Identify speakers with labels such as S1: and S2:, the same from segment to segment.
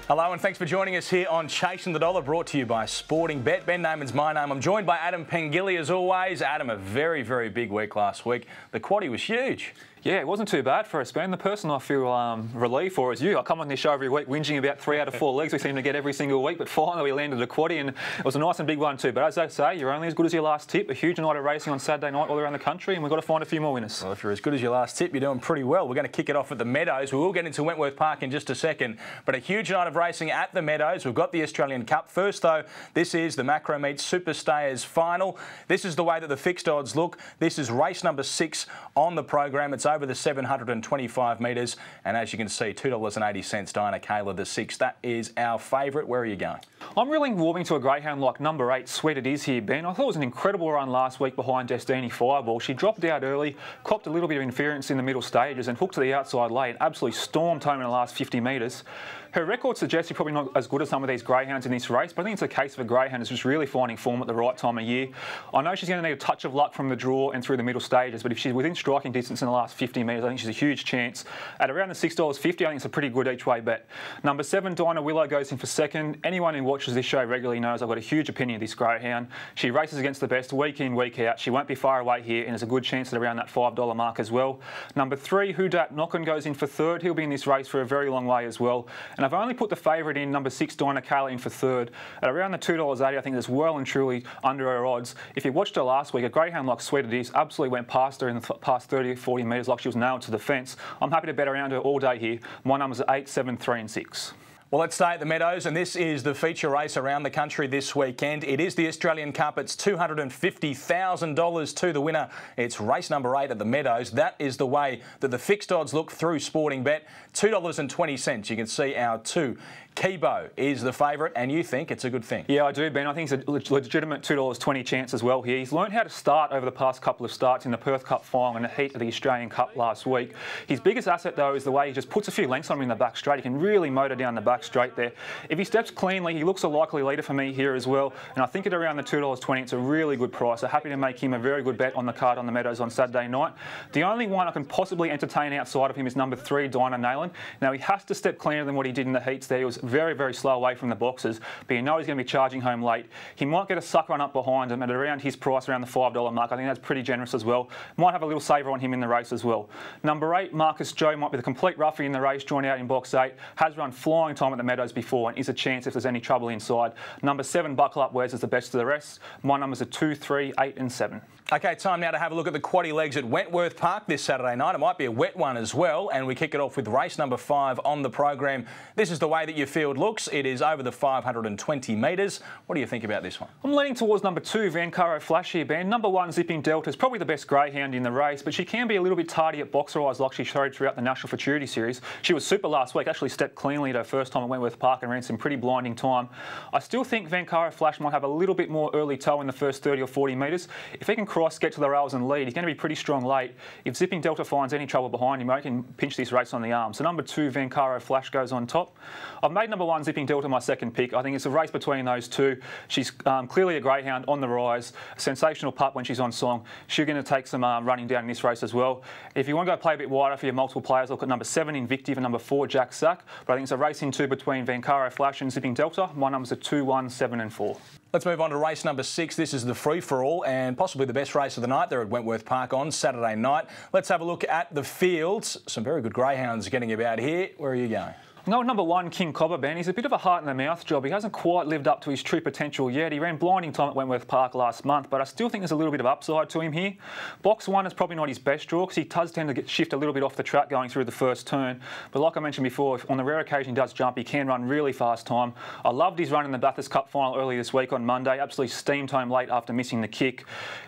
S1: Hello and thanks for joining us here on Chasing the Dollar, brought to you by Sportingbet. Ben Damon's my name. I'm joined by Adam Pengilly as always. Adam, a very, very big week last week. The quaddie was huge.
S2: Yeah, it wasn't too bad for us, Ben. The person I feel relieved for is you. I come on this show every week whinging about 3 out of 4 legs we seem to get every single week, but finally we landed a quaddie and it was a nice and big one too. But as they say, you're only as good as your last tip. A huge night of racing on Saturday night all around the country, and we've got to find a few more winners.
S1: Well, if you're as good as your last tip, you're doing pretty well. We're going to kick it off at the Meadows. We will get into Wentworth Park in just a second, but a huge night of racing at the Meadows. We've got the Australian Cup. First though, this is the Macro Meat Super Stayers final. This is the way that the fixed odds look. This is race number 6 on the program. It's over the 725 metres, and as you can see, $2.80 Diana Kayla the 6th. That is our favourite. Where are you going?
S2: I'm really warming to a greyhound like number 8, Sweet It Is here, Ben. I thought it was an incredible run last week behind Destiny Fireball. She dropped out early, copped a little bit of interference in the middle stages and hooked to the outside late, absolutely stormed home in the last 50 metres. Her record suggests she's probably not as good as some of these greyhounds in this race, but I think it's a case of a greyhound that's just really finding form at the right time of year. I know she's going to need a touch of luck from the draw and through the middle stages, but if she's within striking distance in the last 50 metres, I think she's a huge chance. At around the $6.50, I think it's a pretty good each-way bet. Number 7, Dinah Willow, goes in for second. Anyone who watches this show regularly knows I've got a huge opinion of this greyhound. She races against the best week in, week out. She won't be far away here, and there's a good chance at around that $5 mark as well. Number 3, Who Dat Knockin, goes in for third. He'll be in this race for a very long way as well. And I've only put the favourite in, number 6, Diana Kayla, in for third. At around the $2.80, I think that's well and truly under her odds. If you watched her last week, a greyhound like Sweet It Is absolutely went past her in the past 30 or 40 metres like she was nailed to the fence. I'm happy to bet around her all day here. My numbers are 8, 7, 3 and 6.
S1: Well, let's stay at the Meadows, and this is the feature race around the country this weekend. It is the Australian Cup. It's $250,000 to the winner. It's race number 8 at the Meadows. That is the way that the fixed odds look through Sportingbet. $2.20. You can see our 2. Kibo is the favourite, and you think it's a good thing.
S2: Yeah, I do, Ben. I think it's a legitimate $2.20 chance as well here. He's learned how to start over the past couple of starts in the Perth Cup final and the heat of the Australian Cup last week. His biggest asset, though, is the way he just puts a few lengths on him in the back straight. He can really motor down the back straight there. If he steps cleanly, he looks a likely leader for me here as well, and I think at around the $2.20, it's a really good price. So happy to make him a very good bet on the card on the Meadows on Saturday night. The only one I can possibly entertain outside of him is number 3, Dinah Nayland. Now, he has to step cleaner than what he did in the heats there. He was very, very slow away from the boxes, but you know he's going to be charging home late. He might get a suck run up behind him at around his price, around the $5 mark. I think that's pretty generous as well. Might have a little saver on him in the race as well. Number 8, Marcus Joe, might be the complete roughie in the race, joined out in box 8, has run flying time at the Meadows before and is a chance if there's any trouble inside. Number 7, Buckle Up Wes, is the best of the rest. My numbers are 2, 3, 8 and 7.
S1: OK, time now to have a look at the quaddie legs at Wentworth Park this Saturday night. It might be a wet one as well, and we kick it off with race number 5 on the program. This is the way that your field looks. It is over the 520 metres. What do you think about this one?
S2: I'm leaning towards number 2, Vancaro Flash here, Ben. Number 1, Zipping Delta, is probably the best greyhound in the race, but she can be a little bit tardy at boxer eyes like she showed throughout the National Futurity Series. She was super last week, actually stepped cleanly at her first time at Wentworth Park and ran some pretty blinding time. I still think Vancaro Flash might have a little bit more early toe in the first 30 or 40 metres. If he can cross, get to the rails and lead, he's going to be pretty strong late. If Zipping Delta finds any trouble behind him, I can pinch this race on the arm. So number 2, Vancaro Flash, goes on top. I've made number 1, Zipping Delta, my second pick. I think it's a race between those two. She's clearly a greyhound on the rise, a sensational pup when she's on song. She's going to take some running down in this race as well. If you want to go play a bit wider for your multiple players, look at number 7, Invictive, and number 4, Jack Sack. But I think it's a race in 2 between Vancaro Flash and Zipping Delta. My numbers are 2, 1, 7 and 4.
S1: Let's move on to race number 6. This is the free-for-all and possibly the best race of the night there at Wentworth Park on Saturday night. Let's have a look at the fields. Some very good greyhounds getting about here. Where are you going?
S2: No, number 1, King Cobber, Ben. He's a bit of a heart-in-the-mouth job. He hasn't quite lived up to his true potential yet. He ran blinding time at Wentworth Park last month, but I still think there's a little bit of upside to him here. Box 1 is probably not his best draw because he does tend to shift a little bit off the track going through the first turn. But like I mentioned before, if on the rare occasion he does jump, he can run really fast time. I loved his run in the Bathurst Cup final early this week on Monday. Absolutely steamed home late after missing the kick.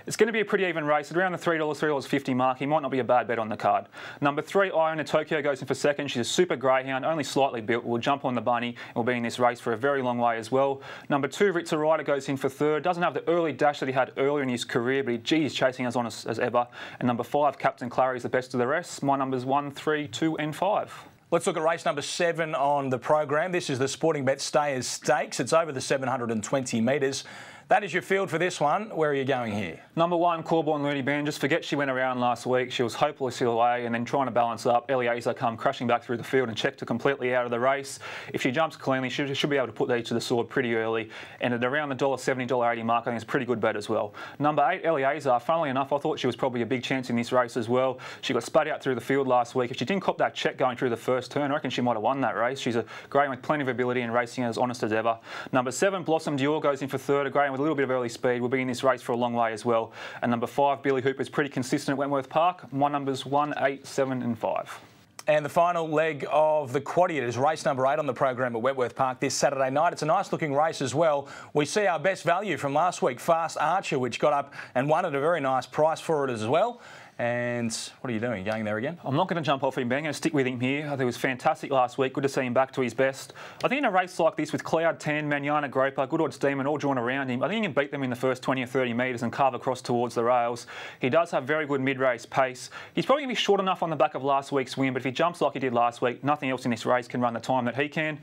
S2: It's going to be a pretty even race. At around the $3, $3.50 mark, he might not be a bad bet on the card. Number 3, Iona Tokyo, goes in for second. She's a super greyhound, only slightly built. Will jump on the bunny and will be in this race for a very long way as well. Number 2, Ritza Rider, goes in for third. Doesn't have the early dash that he had earlier in his career, but he's chasing us on as ever. And number 5, Captain Clary, is the best of the rest. My numbers 1, 3, 2 and 5.
S1: Let's look at race number 7 on the program. This is the Sportingbet Stayers Stakes. It's over the 720 metres. That is your field for this one. Where are you going here?
S2: Number 1, Corborn Looney Ben. Just forget she went around last week. She was hopelessly away and then trying to balance up. Eliezer come crashing back through the field and checked her completely out of the race. If she jumps cleanly, she should be able to put these to the sword pretty early. And at around the $1.70, $1.80 mark, I think it's a pretty good bet as well. Number 8, Eliezer. Funnily enough, I thought she was probably a big chance in this race as well. She got spat out through the field last week. If she didn't cop that check going through the first turn, I reckon she might have won that race. She's a greyhound with plenty of ability and racing as honest as ever. Number 7, Blossom Dior goes in for third. A greyhound with a little bit of early speed will be in this race for a long way as well. And number 5, Billy Hooper is pretty consistent at Wentworth Park. My numbers 1, 8, 7 and 5.
S1: And the final leg of the quaddie, it is race number 8 on the program at Wentworth Park this Saturday night. It's a nice looking race as well. We see our best value from last week, Fast Archer, which got up and won at a very nice price for it as well. And what are you doing? Going there again?
S2: I'm not going to jump off him, Ben. I'm going to stick with him here. I think it was fantastic last week. Good to see him back to his best. I think in a race like this with Cloud 10, Manana Groper, Good Odds Demon all drawn around him, I think he can beat them in the first 20 or 30 metres and carve across towards the rails. He does have very good mid-race pace. He's probably going to be short enough on the back of last week's win, but if he jumps like he did last week, nothing else in this race can run the time that he can.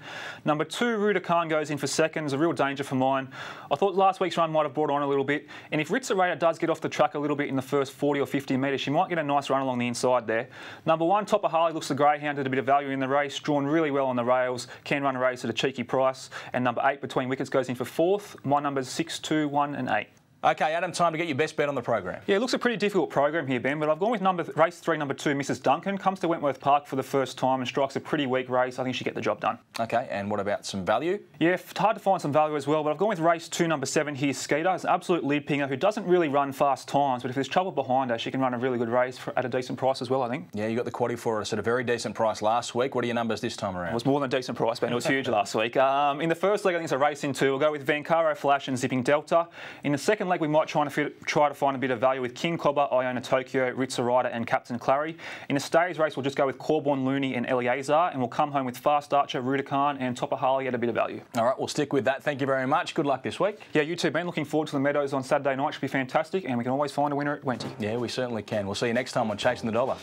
S2: Number 2, Ruda Khan goes in for second. It's a real danger for mine. I thought last week's run might have brought on a little bit, and if Ritza Raider does get off the track a little bit in the first 40 or 50 metres, she might get a nice run along the inside there. Number 1, Topper Harley looks the greyhound, had a bit of value in the race, drawn really well on the rails, can run a race at a cheeky price. And number 8, Between Wickets, goes in for 4th. My numbers 6, 2, 1 and 8.
S1: OK, Adam, time to get your best bet on the program.
S2: Yeah, it looks a pretty difficult program here, Ben, but I've gone with race 3, number 2, Mrs. Duncan. Comes to Wentworth Park for the first time and strikes a pretty weak race. I think she'll get the job done.
S1: OK, and what about some value?
S2: Yeah, hard to find some value as well, but I've gone with race 2, number 7, here, Skeeter. It's an absolute lead pinger who doesn't really run fast times, but if there's trouble behind her, she can run a really good race at a decent price as well, I think.
S1: Yeah, you got the quaddie for us at a very decent price last week. What are your numbers this time around?
S2: It was more than a decent price, Ben. It was huge last week. In the first leg, I think it's a race in 2. We'll go with Vancaro Flash and Zipping Delta. In the second leg, we might try to find a bit of value with King Cobber, Iona Tokyo, Ritza Rider and Captain Clary. In a stage race, we'll just go with Corborn Looney and Eliezer, and we'll come home with Fast Archer, Ruda Khan and Topper Harley at a bit of value.
S1: All right, we'll stick with that. Thank you very much. Good luck this week.
S2: Yeah, you too, Ben. Looking forward to the Meadows on Saturday night. Should be fantastic, and we can always find a winner at Wenty.
S1: Yeah, we certainly can. We'll see you next time on Chasing the Dollar.